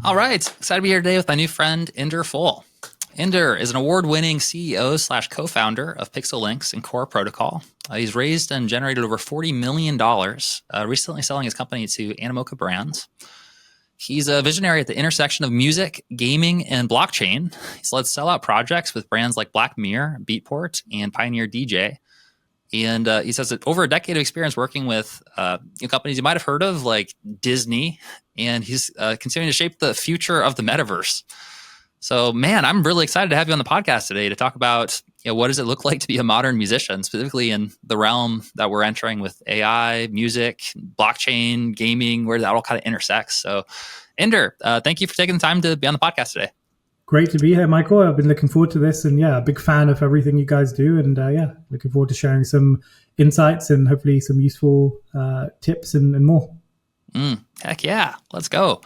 All right. Excited to be here today with my new friend, Inder Phull. Inder is an award-winning CEO / co-founder of Pixelynx and Core Protocol. He's raised and generated over $40 million, recently selling his company to Animoca Brands. He's a visionary at the intersection of music, gaming, and blockchain. He's led sellout projects with brands like Black Mirror, Beatport, and Pioneer DJ. And he says that over a decade of experience working with companies you might have heard of, like Disney, and he's continuing to shape the future of the metaverse. So, man, I'm really excited to have you on the podcast today to talk about what does it look like to be a modern musician, specifically in the realm that we're entering with AI, music, blockchain, gaming, where that all kind of intersects. So, Inder, thank you for taking the time to be on the podcast today. Great to be here, Michael. I've been looking forward to this, and a big fan of everything you guys do, and looking forward to sharing some insights and hopefully some useful tips and more. Heck yeah, let's go.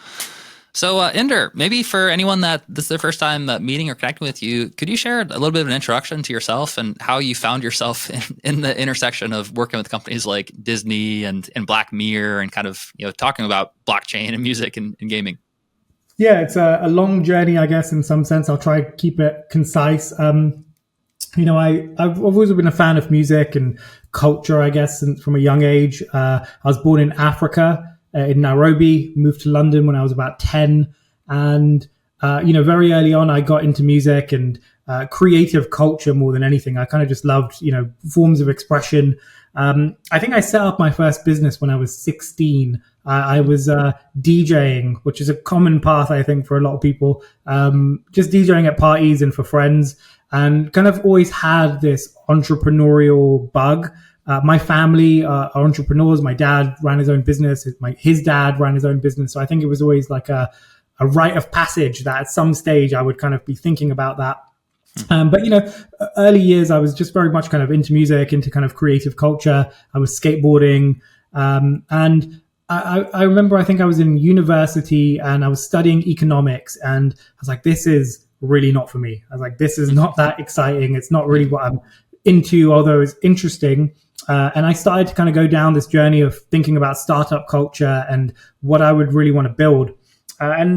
So, Inder, maybe for anyone that this is their first time meeting or connecting with you, could you share a little bit of an introduction to yourself and how you found yourself in the intersection of working with companies like Disney and Black Mirror and kind of talking about blockchain and music and gaming? Yeah, it's a long journey, I guess, in some sense. I'll try to keep it concise. I've always been a fan of music and culture, I guess, and from a young age. I was born in Africa, in Nairobi, moved to London when I was about 10. And, very early on, I got into music and creative culture more than anything. I kind of just loved, forms of expression. I think I set up my first business when I was 16. I was DJing, which is a common path, I think, for a lot of people, just DJing at parties and for friends, and kind of always had this entrepreneurial bug. My family are entrepreneurs. My dad ran his own business. His dad ran his own business. So I think it was always like a rite of passage that at some stage I would kind of be thinking about that. But early years, I was just very much kind of into music, into kind of creative culture. I was skateboarding, and I remember, I think I was in university and I was studying economics, and I was like, this is really not for me. I was like, this is not that exciting. It's not really what I'm into, although it's interesting. And I started to kind of go down this journey of thinking about startup culture and what I would really want to build. I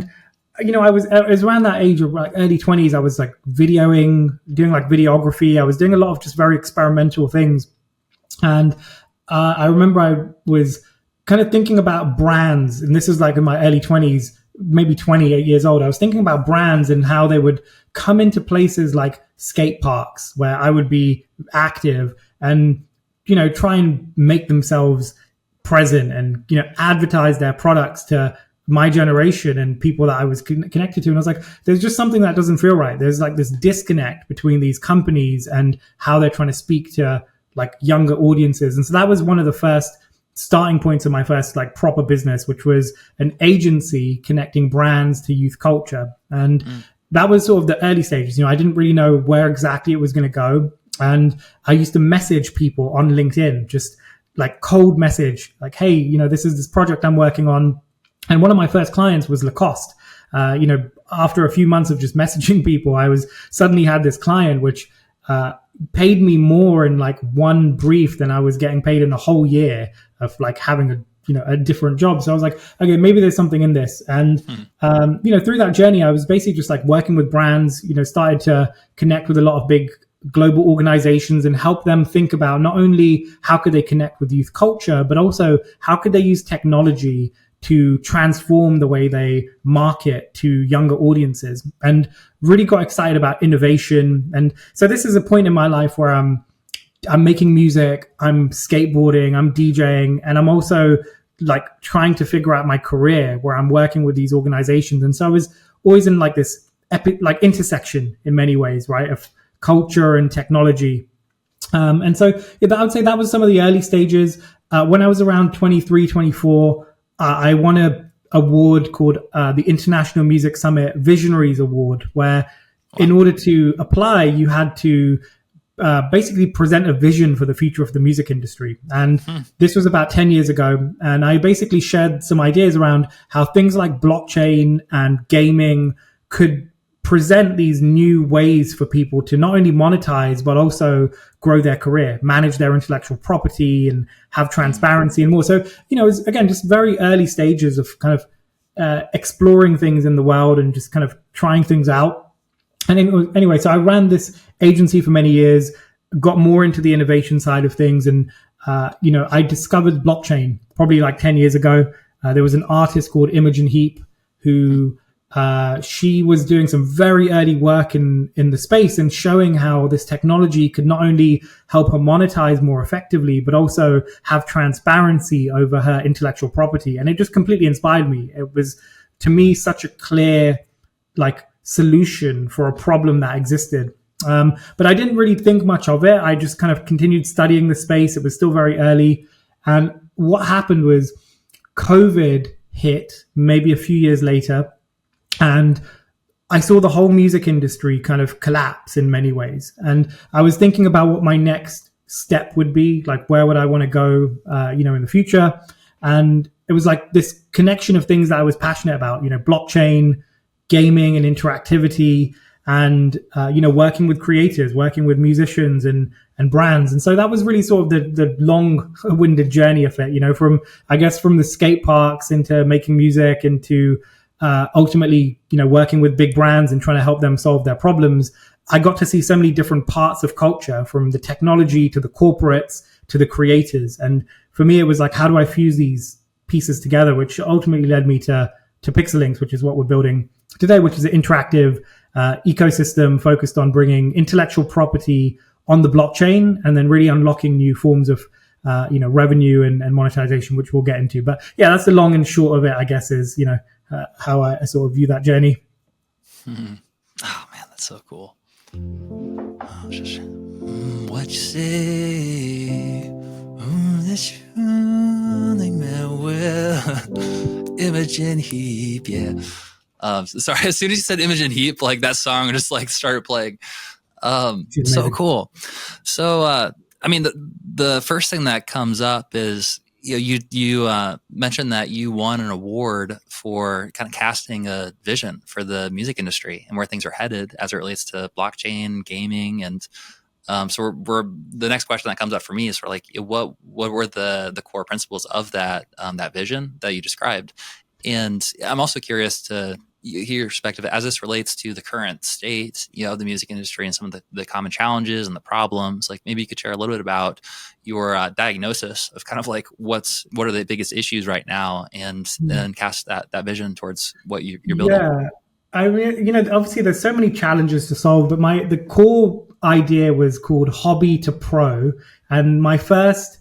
was around that age of like early 20s. I was like doing like videography. I was doing a lot of just very experimental things. And I remember I was kind of thinking about brands, and this is like in my early 20s, maybe 28 years old. I was thinking about brands and how they would come into places like skate parks where I would be active and, try and make themselves present and, advertise their products to my generation and people that I was connected to. And I was like, there's just something that doesn't feel right. There's like this disconnect between these companies and how they're trying to speak to like younger audiences. And so that was one of the first starting points of my first like proper business, which was an agency connecting brands to youth culture. And that was sort of the early stages. I didn't really know where exactly it was going to go. And I used to message people on LinkedIn, just like cold message, like, hey, this is this project I'm working on. And one of my first clients was Lacoste. After a few months of just messaging people, I was suddenly had this client, which paid me more in like one brief than I was getting paid in a whole year of like having a different job. So I was like, okay, maybe there's something in this. And, through that journey, I was basically just like working with brands, started to connect with a lot of big global organizations and help them think about not only how could they connect with youth culture, but also how could they use technology to transform the way they market to younger audiences, and really got excited about innovation. And so this is a point in my life where I'm making music, I'm skateboarding, I'm DJing, and I'm also like trying to figure out my career where I'm working with these organizations. And so I was always in like this epic, like intersection in many ways, right, of culture and technology. And so I would say that was some of the early stages. When I was around 23, 24, I won an award called the International Music Summit Visionaries Award, where in order to apply, you had to basically present a vision for the future of the music industry. And this was about 10 years ago. And I basically shared some ideas around how things like blockchain and gaming could present these new ways for people to not only monetize, but also grow their career, manage their intellectual property and have transparency and more. So, it was, again, just very early stages of kind of exploring things in the world and just kind of trying things out. And anyway, so I ran this agency for many years, got more into the innovation side of things. And, I discovered blockchain probably like 10 years ago. There was an artist called Imogen Heap who she was doing some very early work in the space and showing how this technology could not only help her monetize more effectively, but also have transparency over her intellectual property. And it just completely inspired me. It was, to me, such a clear, solution for a problem that existed. But I didn't really think much of it. I just kind of continued studying the space. It was still very early. And what happened was COVID hit maybe a few years later. And I saw the whole music industry kind of collapse in many ways. And I was thinking about what my next step would be, like where would I want to go, in the future. And it was like this connection of things that I was passionate about, blockchain, gaming and interactivity, and, working with creators, working with musicians and brands. And so that was really sort of the long-winded journey of it, from the skate parks into making music into ultimately, working with big brands and trying to help them solve their problems. I got to see so many different parts of culture, from the technology to the corporates to the creators. And for me, it was like, how do I fuse these pieces together, which ultimately led me to Pixelynx, which is what we're building today, which is an interactive ecosystem focused on bringing intellectual property on the blockchain and then really unlocking new forms of revenue and monetization, which we'll get into. But yeah, that's the long and short of it, I guess, is how I sort of view that journey. Mm-hmm. Oh man, that's so cool. What you say? Imogen Heap, yeah. Sorry, as soon as you said Imogen Heap, like that song just started playing. So cool. So, the first thing that comes up is, you mentioned that you won an award for kind of casting a vision for the music industry and where things are headed as it relates to blockchain, gaming, and so we're the next question that comes up for me is what were the core principles of that that vision that you described, and I'm also curious to hear your perspective as this relates to the current state, of the music industry and some of the common challenges and the problems. Like maybe you could share a little bit about your diagnosis of kind of what are the biggest issues right now, and then cast that vision towards what you're building. Yeah, I mean, obviously there's so many challenges to solve, but the core idea was called hobby to pro, and my first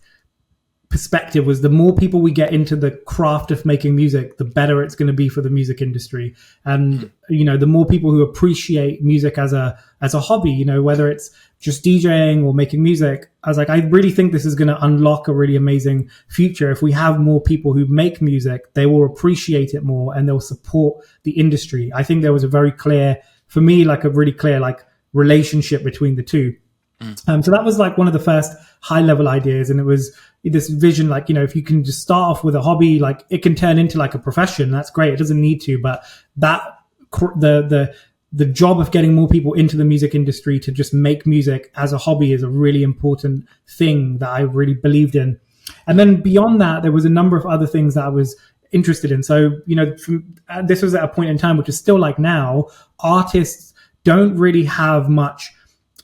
perspective was the more people we get into the craft of making music, the better it's going to be for the music industry. And the more people who appreciate music as a hobby, whether it's just DJing or making music, I was like, I really think this is going to unlock a really amazing future. If we have more people who make music, they will appreciate it more and they'll support the industry. I think there was a very clear, for me, a really clear relationship between the two. So that was one of the first high level ideas. And it was this vision, if you can just start off with a hobby, it can turn into a profession. That's great. It doesn't need to, but the job of getting more people into the music industry to just make music as a hobby is a really important thing that I really believed in. And then beyond that, there was a number of other things that I was interested in. So, this was at a point in time, which is still now, artists don't really have much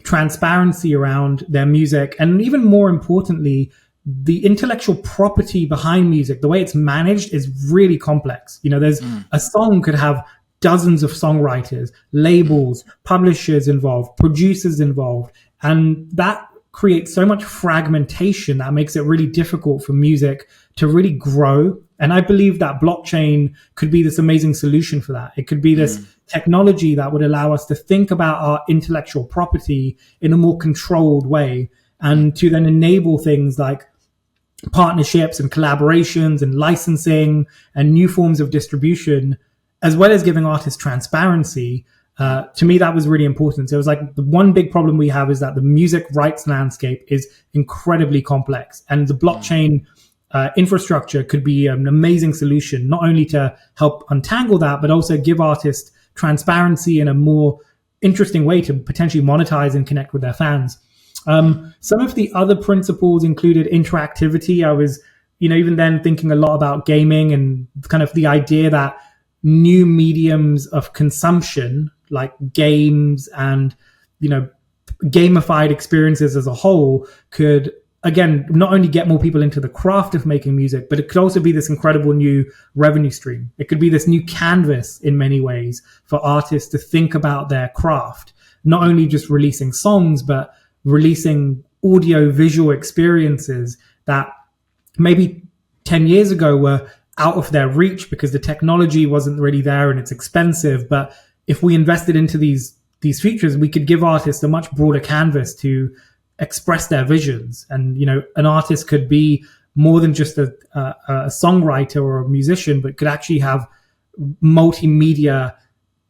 transparency around their music. And even more importantly, the intellectual property behind music, the way it's managed is really complex. There's a song could have dozens of songwriters, labels, publishers involved, producers involved. And that creates so much fragmentation that makes it really difficult for music to really grow. And I believe that blockchain could be this amazing solution for that. It could be this technology that would allow us to think about our intellectual property in a more controlled way, and to then enable things like partnerships and collaborations and licensing and new forms of distribution, as well as giving artists transparency. To me, that was really important. So it was the one big problem we have is that the music rights landscape is incredibly complex, and the blockchain infrastructure could be an amazing solution, not only to help untangle that, but also give artists transparency in a more interesting way to potentially monetize and connect with their fans. Some of the other principles included interactivity. I was, even then thinking a lot about gaming and kind of the idea that new mediums of consumption like games and, you know, gamified experiences as a whole could, again, not only get more people into the craft of making music, but it could also be this incredible new revenue stream. It could be this new canvas in many ways for artists to think about their craft, not only just releasing songs, but releasing audio visual experiences that maybe 10 years ago were out of their reach because the technology wasn't really there and it's expensive. But if we invested into these features, we could give artists a much broader canvas to express their visions. And, you know, an artist could be more than just a songwriter or a musician, but could actually have multimedia,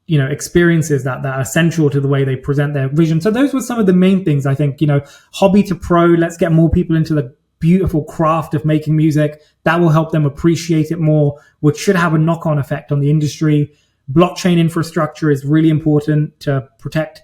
you know, experiences that are central to the way they present their vision. So those were some of the main things, I think, you know, hobby to pro, let's get more people into the beautiful craft of making music. That will help them appreciate it more, which should have a knock-on effect on the industry. Blockchain infrastructure is really important to protect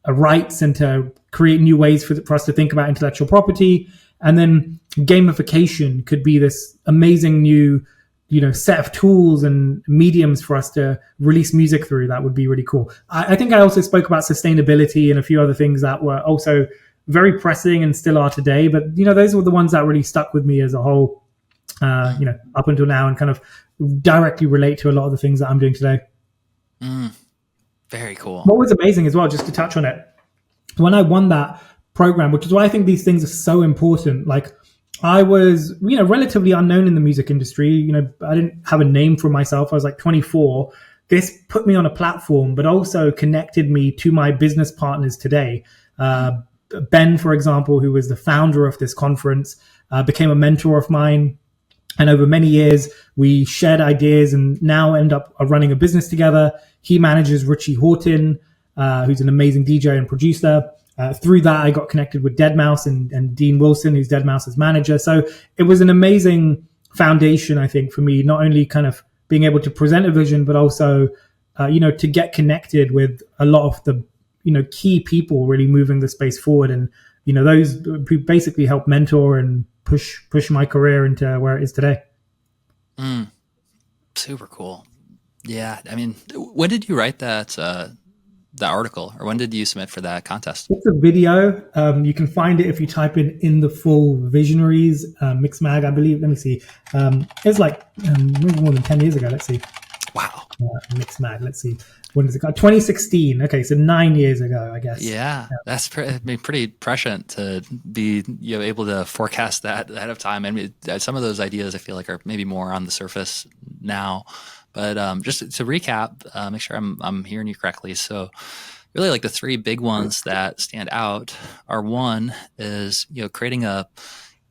rights and to create new ways for us to think about intellectual property. And then gamification could be this amazing new, you know, set of tools and mediums for us to release music through. That would be really cool. I think I also spoke about sustainability and a few other things that were also very pressing and still are today. But, you know, those were the ones that really stuck with me as a whole, you know, up until now, and kind of directly relate to a lot of the things that I'm doing today. Very cool. What was amazing as well, just to touch on it, when I won that program, which is why I think these things are so important. Like, I was, you know, relatively unknown in the music industry. You know, I didn't have a name for myself. I was like 24. This put me on a platform, but also connected me to my business partners today. Ben, for example, who was the founder of this conference, became a mentor of mine. And over many years, we shared ideas and now end up running a business together. He manages Richie Horton, who's an amazing DJ and producer. Through that, I got connected with deadmau5 and Dean Wilson, who's deadmau5's manager. So it was an amazing foundation, I think, for me, not only kind of being able to present a vision, but also, you know, to get connected with a lot of the, you know, key people really moving the space forward. And, you know, those who basically help mentor and push my career into where it is today. Super cool. Yeah. I mean, when did you write that article, or when did you submit for that contest? It's a video. You can find it if you type in Inder Phull Visionaries Mix Mag, I believe. Let me see. It's like maybe more than 10 years ago. Let's see. Wow. Mix Mag. Let's see. When is it? 2016. Okay, so 9 years ago, I guess. Yeah. That's pretty prescient to be, you know, able to forecast that ahead of time. I mean, some of those ideas I feel like are maybe more on the surface now. But just to recap, make sure I'm hearing you correctly. So really, like, the three big ones that stand out are, one is, you know, creating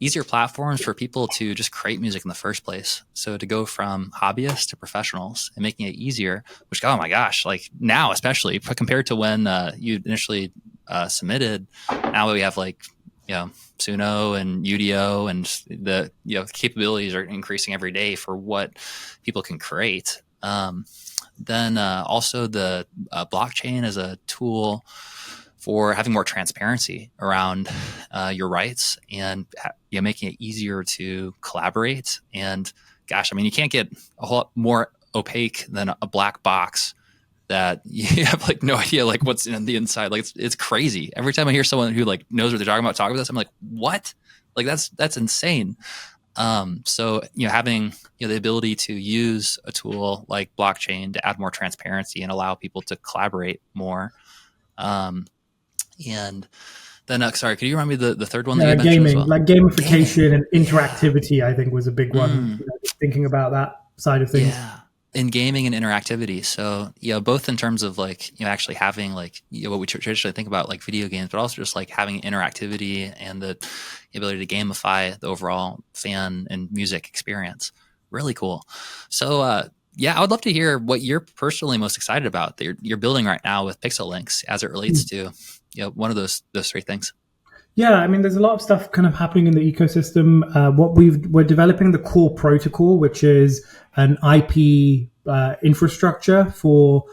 easier platforms for people to just create music in the first place. So to go from hobbyists to professionals and making it easier, which, oh my gosh, like now, especially compared to when you initially submitted, now we have, like, you know, Suno and UDO, and the, you know, capabilities are increasing every day for what people can create. Then also the blockchain as a tool for having more transparency around your rights, and, you know, making it easier to collaborate. And gosh, I mean, you can't get a whole lot more opaque than a black box that you have, like, no idea, like, what's in the inside. Like, it's crazy. Every time I hear someone who, like, knows what they're talking about this, I'm like, what? Like, that's insane. So, you know, having, you know, the ability to use a tool like blockchain to add more transparency and allow people to collaborate more. And then, sorry, could you remind me the third one that you mentioned gaming, as well? like gamification and interactivity, I think was a big one. You know, thinking about that side of things. Yeah. In gaming and interactivity. So, you know, both in terms of, like, you know, actually having, like, you know, what we traditionally think about, like video games, but also just like having interactivity and the ability to gamify the overall fan and music experience. Really cool. So, yeah, I would love to hear what you're personally most excited about that you're building right now with Pixelynx as it relates to, you know, one of those three things. Yeah, I mean, there's a lot of stuff kind of happening in the ecosystem. We're developing the core protocol, which is an IP infrastructure for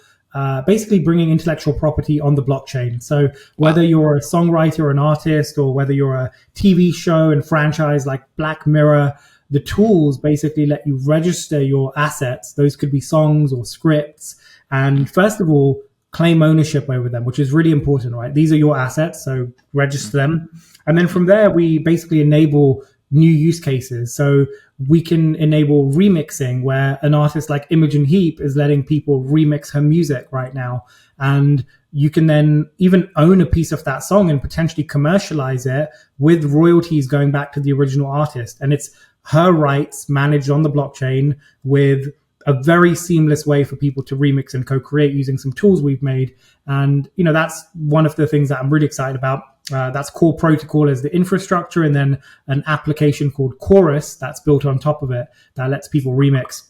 basically bringing intellectual property on the blockchain. So whether you're a songwriter or an artist, or whether you're a TV show and franchise like Black Mirror, the tools basically let you register your assets. Those could be songs or scripts. And first of all, claim ownership over them, which is really important, right? These are your assets, so register them. And then from there, we basically enable new use cases. So we can enable remixing, where an artist like Imogen Heap is letting people remix her music right now. And you can then even own a piece of that song and potentially commercialize it with royalties going back to the original artist. And it's her rights managed on the blockchain with a very seamless way for people to remix and co-create using some tools we've made. And, that's one of the things that I'm really excited about. That's Core Protocol as the infrastructure, and then an application called Chorus that's built on top of it that lets people remix.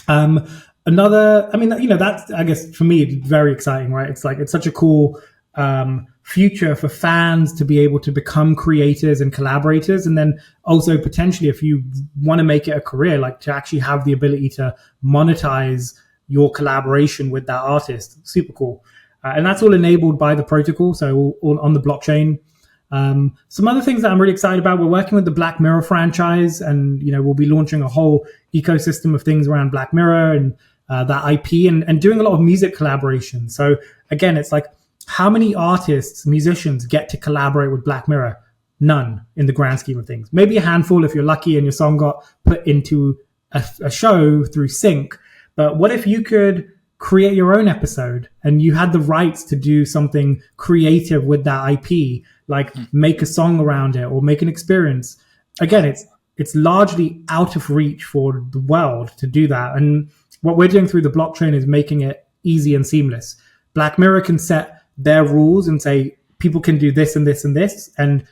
That's, I guess for me, it's very exciting, right? It's such a cool future for fans to be able to become creators and collaborators. And then also potentially, if you want to make it a career, like to actually have the ability to monetize your collaboration with that artist. Super cool. And that's all enabled by the protocol. So all on the blockchain. Some other things that I'm really excited about, we're working with the Black Mirror franchise, and, we'll be launching a whole ecosystem of things around Black Mirror and that IP, and doing a lot of music collaboration. So again, it's like, how many artists, musicians get to collaborate with Black Mirror? None in the grand scheme of things. Maybe a handful if you're lucky and your song got put into a show through sync. But what if you could create your own episode and you had the rights to do something creative with that IP, like make a song around it or make an experience? Again, it's largely out of reach for the world to do that. And what we're doing through the blockchain is making it easy and seamless. Black Mirror can set their rules and say people can do this and this and this, and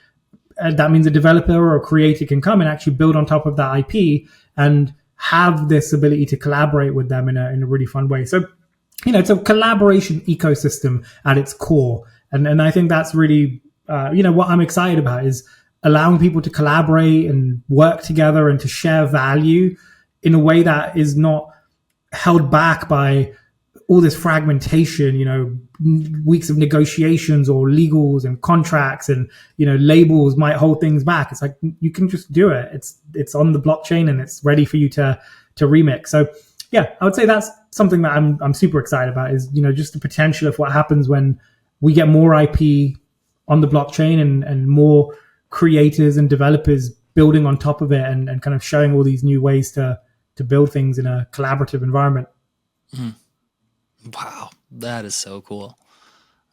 that means a developer or a creator can come and actually build on top of that IP and have this ability to collaborate with them in a really fun way. So, it's a collaboration ecosystem at its core, and I think that's really what I'm excited about, is allowing people to collaborate and work together and to share value in a way that is not held back by all this fragmentation, weeks of negotiations or legals and contracts, and, labels might hold things back. It's like, you can just do it. It's on the blockchain and it's ready for you to remix. So yeah, I would say that's something that I'm super excited about, is, just the potential of what happens when we get more IP on the blockchain and more creators and developers building on top of it and kind of showing all these new ways to build things in a collaborative environment. Mm. Wow, that is so cool.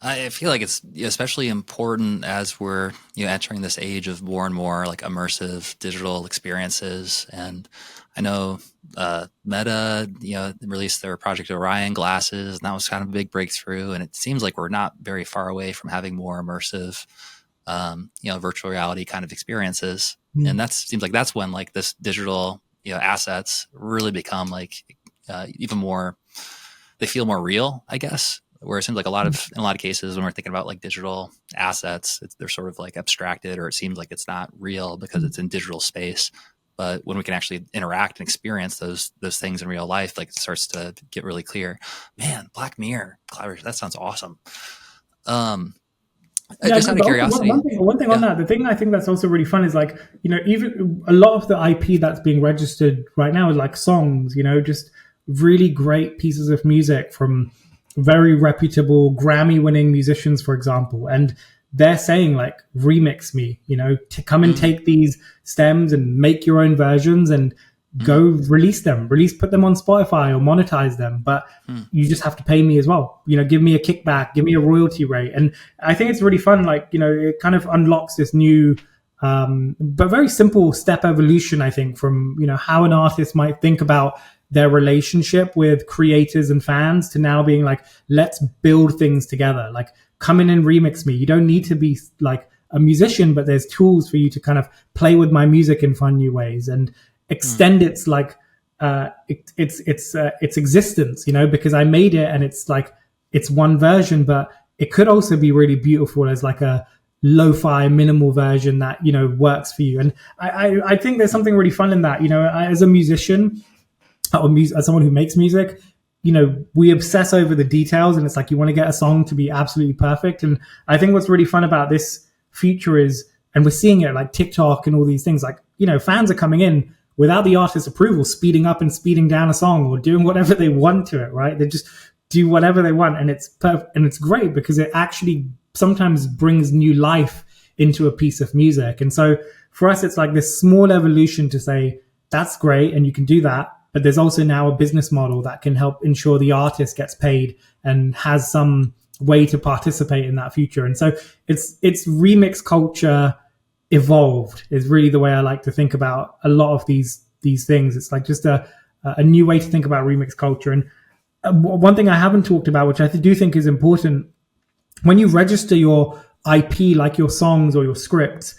I feel like it's especially important as we're entering this age of more and more like immersive digital experiences. And I know Meta released their Project Orion glasses, and that was kind of a big breakthrough. And it seems like we're not very far away from having more immersive virtual reality kind of experiences. And that seems like that's when like this digital assets really become like even more, they feel more real, I guess, where it seems like in a lot of cases when we're thinking about like digital assets, they're sort of like abstracted, or it seems like it's not real because it's in digital space. But when we can actually interact and experience those things in real life, like it starts to get really clear. Man, Black Mirror collaboration, that sounds awesome. Just out of curiosity. One thing on that, the thing I think that's also really fun is like, even a lot of the IP that's being registered right now is like songs, just really great pieces of music from very reputable Grammy-winning musicians, for example. And they're saying like, remix me, to come and take these stems and make your own versions and go release them, put them on Spotify or monetize them. But you just have to pay me as well. Give me a kickback, give me a royalty rate. And I think it's really fun. Like, it kind of unlocks this new, but very simple step evolution, I think, from, how an artist might think about their relationship with creators and fans to now being like, let's build things together. Like, come in and remix me. You don't need to be like a musician, but there's tools for you to kind of play with my music in fun new ways and extend its like its existence, because I made it and it's like it's one version, but it could also be really beautiful as like a lo-fi minimal version that works for you. And I think there's something really fun in that. As a musician or as someone who makes music, we obsess over the details, and it's like you want to get a song to be absolutely perfect. And I think what's really fun about this feature is, and we're seeing it like TikTok and all these things, like, fans are coming in without the artist's approval, speeding up and speeding down a song or doing whatever they want to it, right? They just do whatever they want, and it's great because it actually sometimes brings new life into a piece of music. And so for us, it's like this small evolution to say, that's great, and you can do that. But there's also now a business model that can help ensure the artist gets paid and has some way to participate in that future. And so it's remix culture evolved is really the way I like to think about a lot of these things. It's like just a new way to think about remix culture. And one thing I haven't talked about, which I do think is important, when you register your IP, like your songs or your scripts,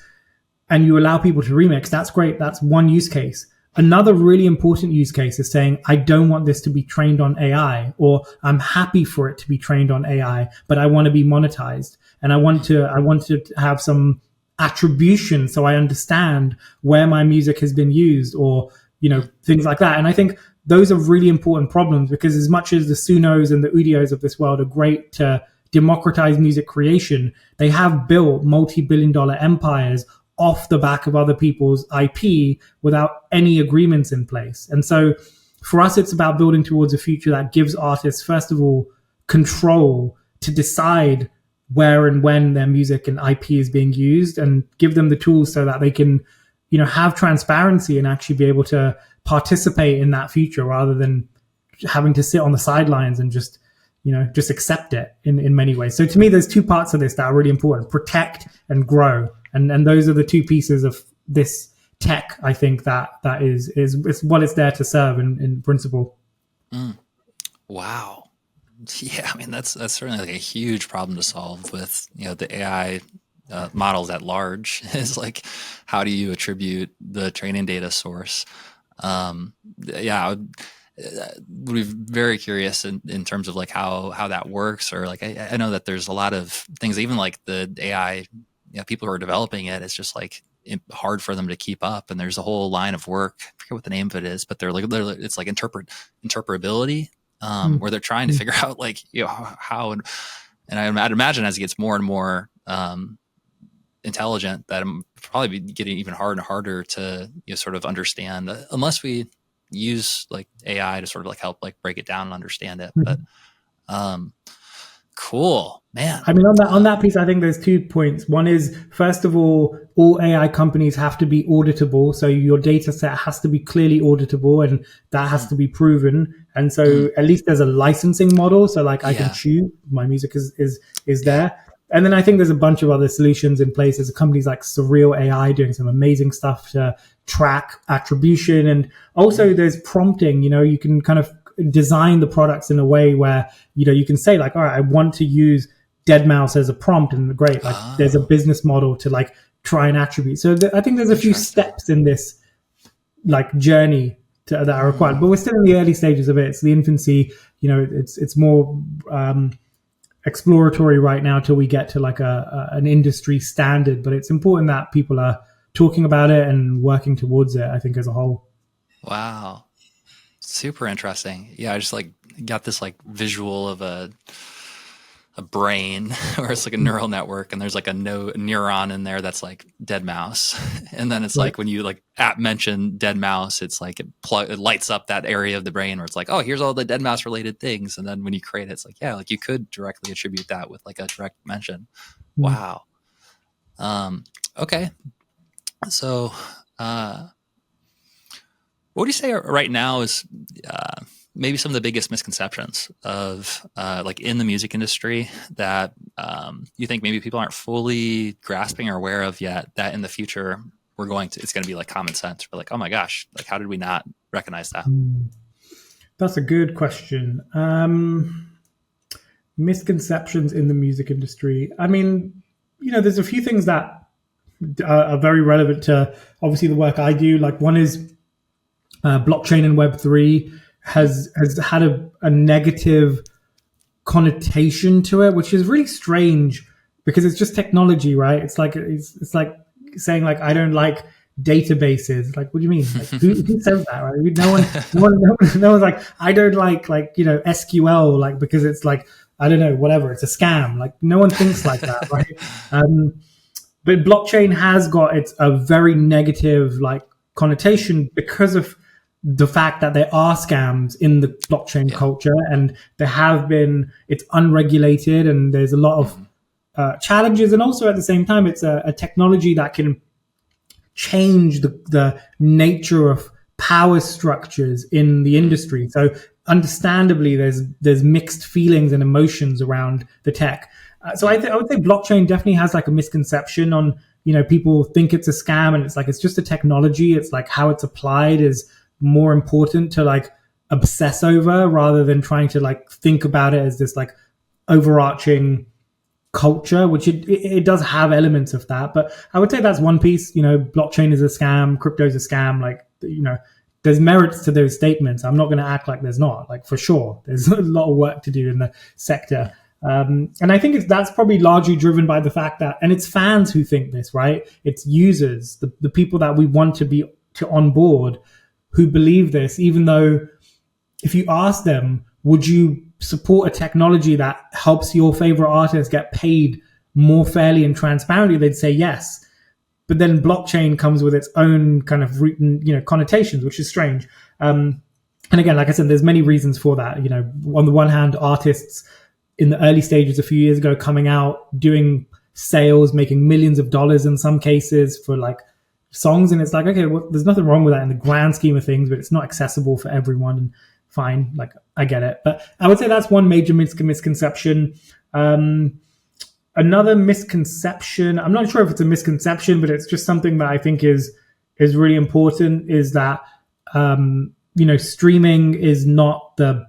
and you allow people to remix, that's great. That's one use case. Another really important use case is saying, I don't want this to be trained on AI, or I'm happy for it to be trained on AI, but I want to be monetized. And I want to have some attribution so I understand where my music has been used, or, things like that. And I think those are really important problems, because as much as the Sunos and the Udios of this world are great to democratize music creation, they have built multi-billion-dollar empires off the back of other people's IP without any agreements in place. And so for us, it's about building towards a future that gives artists, first of all, control to decide where and when their music and IP is being used, and give them the tools so that they can, have transparency and actually be able to participate in that future, rather than having to sit on the sidelines and just accept it in many ways. So to me, there's two parts of this that are really important: protect and grow. And those are the two pieces of this tech, I think, that is what it's there to serve in principle. Wow. Yeah, I mean, that's certainly like a huge problem to solve with, the AI models at large, is like, how do you attribute the training data source? I would be very curious in terms of like how that works, or like, I know that there's a lot of things, even like the AI, people who are developing it, it's just like hard for them to keep up. And there's a whole line of work, I forget what the name of it is, but it's like interpretability, where they're trying to figure out like, how, and I'd imagine as it gets more and more intelligent, that it'll probably be getting even harder and harder to sort of understand, unless we use like AI to sort of like help like break it down and understand it. But cool, man. I mean, on that piece, I think there's 2 points. One is, first of all AI companies have to be auditable. So your data set has to be clearly auditable, and that has to be proven. And so at least there's a licensing model. So like I can choose my music is there. And then I think there's a bunch of other solutions in place. There's companies like Surreal AI doing some amazing stuff to track attribution. And also there's prompting, you can kind of design the products in a way where, you can say like, all right, I want to use deadmau5 as a prompt, and great. Like there's a business model to like try and attribute. So I think there's a few steps in this like journey that are required, but we're still in the early stages of it. It's the infancy, it's more, exploratory right now till we get to like an industry standard, but it's important that people are talking about it and working towards it, I think, as a whole. Wow. Super interesting. Yeah, I just like got this like visual of a brain where it's like a neural network, and there's like a neuron in there that's like deadmau5. And then it's like when you like mention deadmau5, it's like it lights up that area of the brain where it's like, oh, here's all the deadmau5 related things. And then when you create it, it's like, yeah, like you could directly attribute that with like a direct mention. Wow. Okay. So, what would you say right now is maybe some of the biggest misconceptions of like in the music industry that you think maybe people aren't fully grasping or aware of yet, that in the future it's going to be like common sense? We're like, oh my gosh, like how did we not recognize that? That's a good question. Misconceptions in the music industry. I mean, there's a few things that are very relevant to obviously the work I do. Like one is blockchain and Web3 has had a negative connotation to it, which is really strange because it's just technology, right? It's like saying like, I don't like databases. Like, what do you mean? Like, who says that, right? No one's like, I don't like SQL, like, because it's like, I don't know, whatever, it's a scam. Like, no one thinks like that, right? But blockchain has got a very negative like connotation because of the fact that there are scams in the blockchain culture, and it's unregulated, and there's a lot of challenges. And also at the same time, it's a technology that can change the nature of power structures in the industry. So understandably, there's mixed feelings and emotions around the tech. So I would say blockchain definitely has like a misconception on, people think it's a scam, and it's just a technology. It's like how it's applied is more important to like obsess over, rather than trying to like think about it as this like overarching culture, which it does have elements of that. But I would say that's one piece. Blockchain is a scam, crypto is a scam. Like, there's merits to those statements. I'm not going to act like there's not. Like, for sure, there's a lot of work to do in the sector. And I think that's probably largely driven by the fact that, and it's fans who think this, right? It's users, the people that we want to on board, who believe this, even though if you ask them, would you support a technology that helps your favorite artist get paid more fairly and transparently, they'd say yes. But then blockchain comes with its own kind of connotations, which is strange. And again, like I said, there's many reasons for that. On the one hand, artists in the early stages a few years ago coming out, doing sales, making millions of dollars in some cases for like songs, and it's like, okay, well, there's nothing wrong with that in the grand scheme of things, but it's not accessible for everyone, and fine, like, I get it. But I would say that's one major misconception. Another misconception, I'm not sure if it's a misconception, but it's just something that I think is really important, is that streaming is not the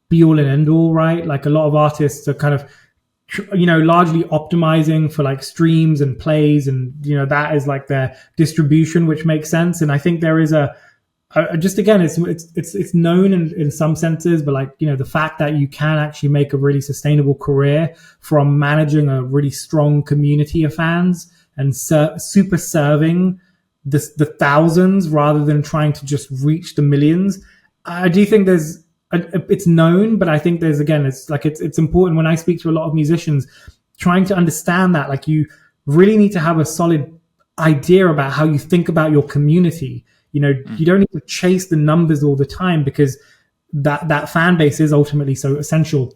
be all and end all, right? Like, a lot of artists are kind of largely optimizing for like streams and plays, and that is like their distribution, which makes sense. And I think there is just again, it's known in some senses, but like the fact that you can actually make a really sustainable career from managing a really strong community of fans and super serving the thousands rather than trying to just reach the millions. I do think it's known, but I think it's important when I speak to a lot of musicians, trying to understand that like you really need to have a solid idea about how you think about your community. You don't need to chase the numbers all the time, because that fan base is ultimately so essential.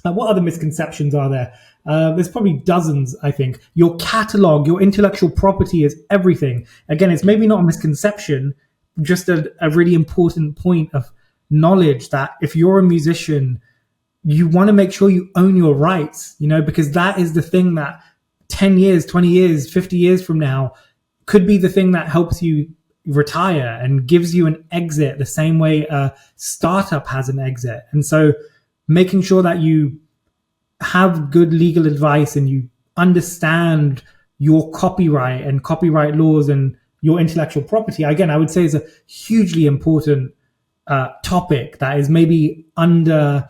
What other misconceptions are there? There's probably dozens, I think. Your catalog, your intellectual property is everything. Again, it's maybe not a misconception, just a really important point of knowledge that if you're a musician, you want to make sure you own your rights, because that is the thing that 10 years, 20 years, 50 years from now could be the thing that helps you retire and gives you an exit the same way a startup has an exit. And so making sure that you have good legal advice and you understand your copyright and copyright laws and your intellectual property, again, I would say is a hugely important topic that is maybe under,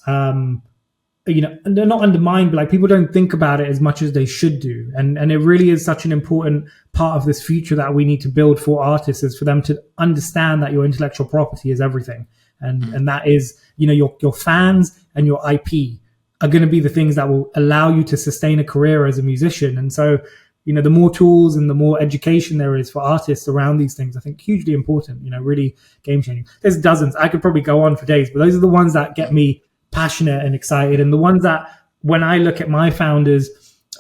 not undermined, but like people don't think about it as much as they should do. And it really is such an important part of this future that we need to build for artists, is for them to understand that your intellectual property is everything. And that is, your fans and your IP are going to be the things that will allow you to sustain a career as a musician. And so, the more tools and the more education there is for artists around these things, I think hugely important, really game changing. There's dozens. I could probably go on for days, but those are the ones that get me passionate and excited. And the ones that, when I look at my founders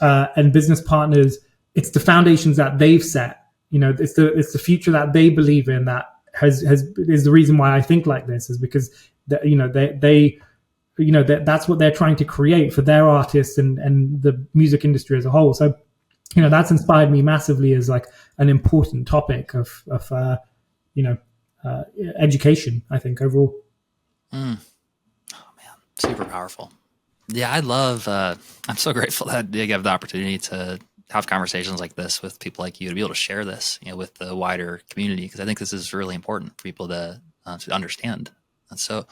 and business partners, it's the foundations that they've set. It's the future that they believe in that is the reason why I think like this, is because that's what they're trying to create for their artists and the music industry as a whole. So that's inspired me massively as like an important topic of education, I think, overall. Super powerful. Yeah, I love, I'm so grateful that you have the opportunity to have conversations like this with people like you, to be able to share this, with the wider community, because I think this is really important for people to understand. And so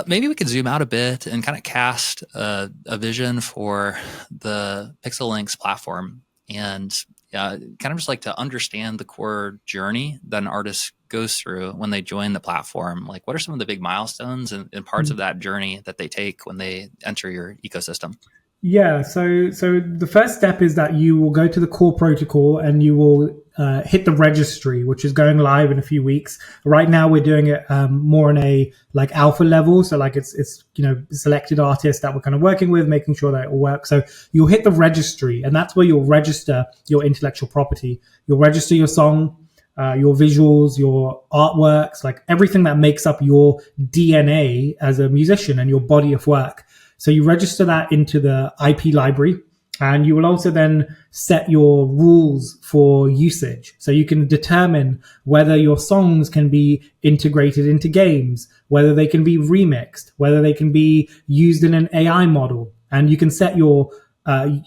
maybe we could zoom out a bit and kind of cast a vision for the Pixelynx platform, and kind of just like to understand the core journey that an artist goes through when they join the platform. Like, what are some of the big milestones and parts of that journey that they take when they enter your ecosystem? Yeah, so the first step is that you will go to the core protocol and you will hit the registry, which is going live in a few weeks. Right now, we're doing it more on a like alpha level. So like it's selected artists that we're kind of working with, making sure that it will work. So you'll hit the registry, and that's where you'll register your intellectual property. You'll register your song, your visuals, your artworks, like everything that makes up your DNA as a musician and your body of work. So you register that into the IP library. And you will also then set your rules for usage. So you can determine whether your songs can be integrated into games, whether they can be remixed, whether they can be used in an AI model. And you can set your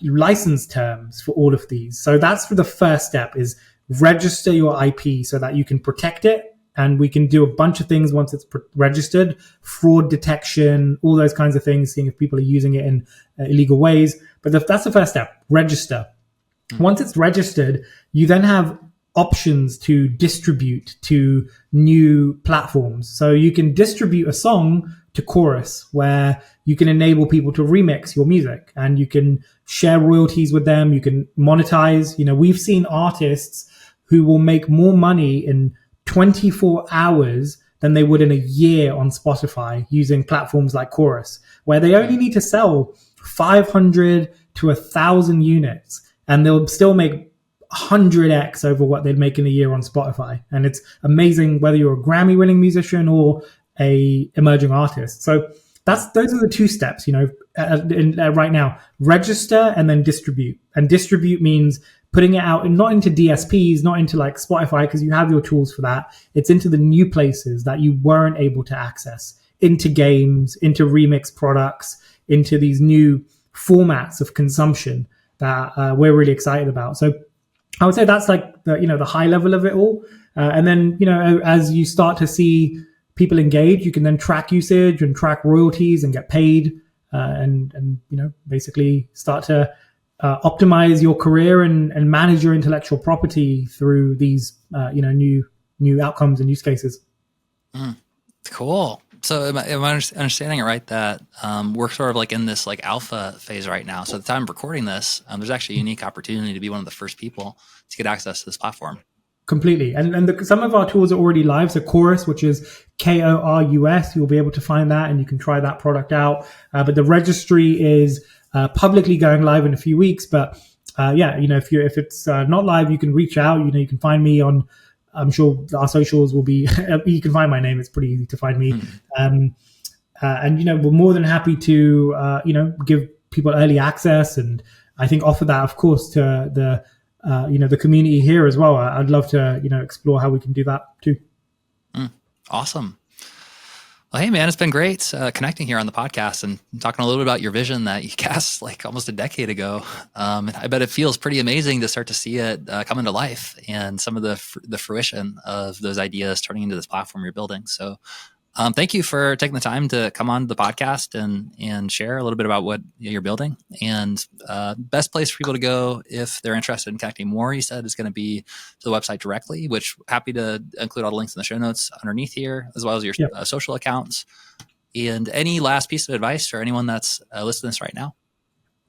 license terms for all of these. So that's for the first step, is register your IP so that you can protect it. And we can do a bunch of things once it's registered, fraud detection, all those kinds of things, seeing if people are using it in illegal ways. But that's the first step, register. Once it's registered, you then have options to distribute to new platforms. So you can distribute a song to Chorus, where you can enable people to remix your music and you can share royalties with them. You can monetize. We've seen artists who will make more money in 24 hours than they would in a year on Spotify using platforms like Chorus, where they only need to sell 500 to 1,000 units and they'll still make 100x over what they'd make in a year on Spotify. And it's amazing whether you're a Grammy winning musician or a emerging artist. So those are the two steps, right now, register and then distribute. And distribute means putting it out, and not into DSPs, not into like Spotify, because you have your tools for that. It's into the new places that you weren't able to access, into games, into remix products, into these new formats of consumption that we're really excited about. So I would say that's like the high level of it all. And then, as you start to see people engage, you can then track usage and track royalties and get paid, and basically start to optimize your career and manage your intellectual property through these new outcomes and use cases. Cool. So am I understanding it right that we're sort of like in this like alpha phase right now? So at the time of recording this, there's actually a unique opportunity to be one of the first people to get access to this platform. Completely. And some of our tools are already live. So Chorus, which is KORUS, you'll be able to find that and you can try that product out. But the registry is publicly going live in a few weeks. But if it's not live, you can reach out. You can find me on, I'm sure our socials will be, you can find my name. It's pretty easy to find me. And we're more than happy to, give people early access, and I think offer that, of course, to the community here as well. I'd love to, explore how we can do that too. Awesome. Well, hey man, it's been great connecting here on the podcast and talking a little bit about your vision that you cast like almost a decade ago. I bet it feels pretty amazing to start to see it come into life and some of the fruition of those ideas turning into this platform you're building. So thank you for taking the time to come on the podcast and share a little bit about what you're building. And best place for people to go if they're interested in connecting more, you said, is going to be to the website directly, which happy to include all the links in the show notes underneath here, as well as your social accounts. And any last piece of advice for anyone that's listening to this right now?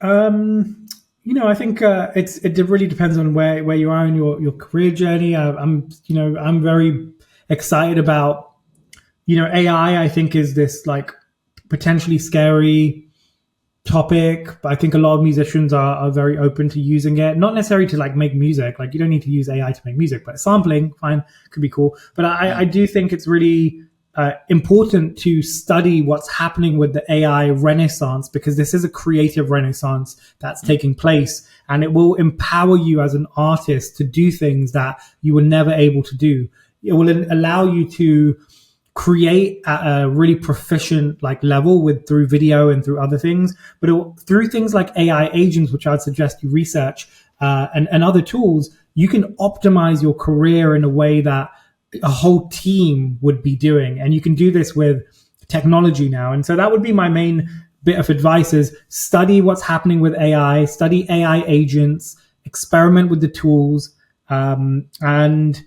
I think it really depends on where you are in your career journey. I'm very excited about, AI, I think, is this like potentially scary topic, but I think a lot of musicians are very open to using it. Not necessarily to like make music, like you don't need to use AI to make music, but sampling, fine, could be cool. But I do think it's really important to study what's happening with the AI renaissance, because this is a creative renaissance that's taking place, and it will empower you as an artist to do things that you were never able to do. It will allow you to create at a really proficient like level through video and through other things, but through things like AI agents, which I'd suggest you research, and other tools, you can optimize your career in a way that a whole team would be doing. And you can do this with technology now. And so that would be my main bit of advice, is study what's happening with AI, study AI agents, experiment with the tools, and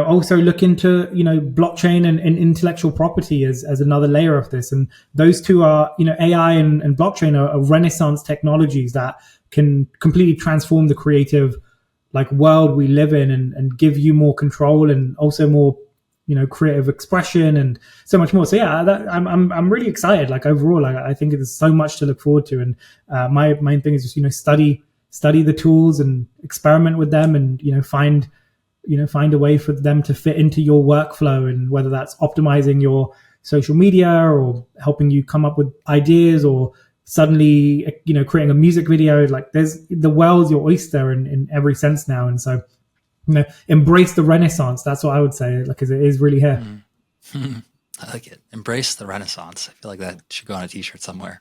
also look into, blockchain and intellectual property as another layer of this. And those two are, AI and blockchain are renaissance technologies that can completely transform the creative like world we live in, and give you more control and also more, creative expression and so much more. So yeah, I'm really excited. Like overall, I think there's so much to look forward to. And my main thing is just study the tools and experiment with them, and find a way for them to fit into your workflow, and whether that's optimizing your social media or helping you come up with ideas, or suddenly creating a music video. Like the world's your oyster in every sense now. And so embrace the renaissance. That's what I would say, because it is really here. I like it. Embrace the renaissance. I feel like that should go on a t-shirt somewhere.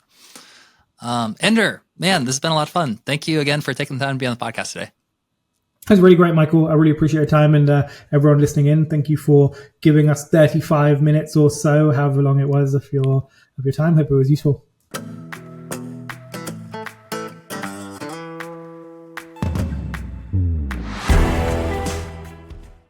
Inder, man, this has been a lot of fun. Thank you again for taking the time to be on the podcast today. It was really great, Michael. I really appreciate your time, and everyone listening in. Thank you for giving us 35 minutes or so, however long it was of your time. Hope it was useful.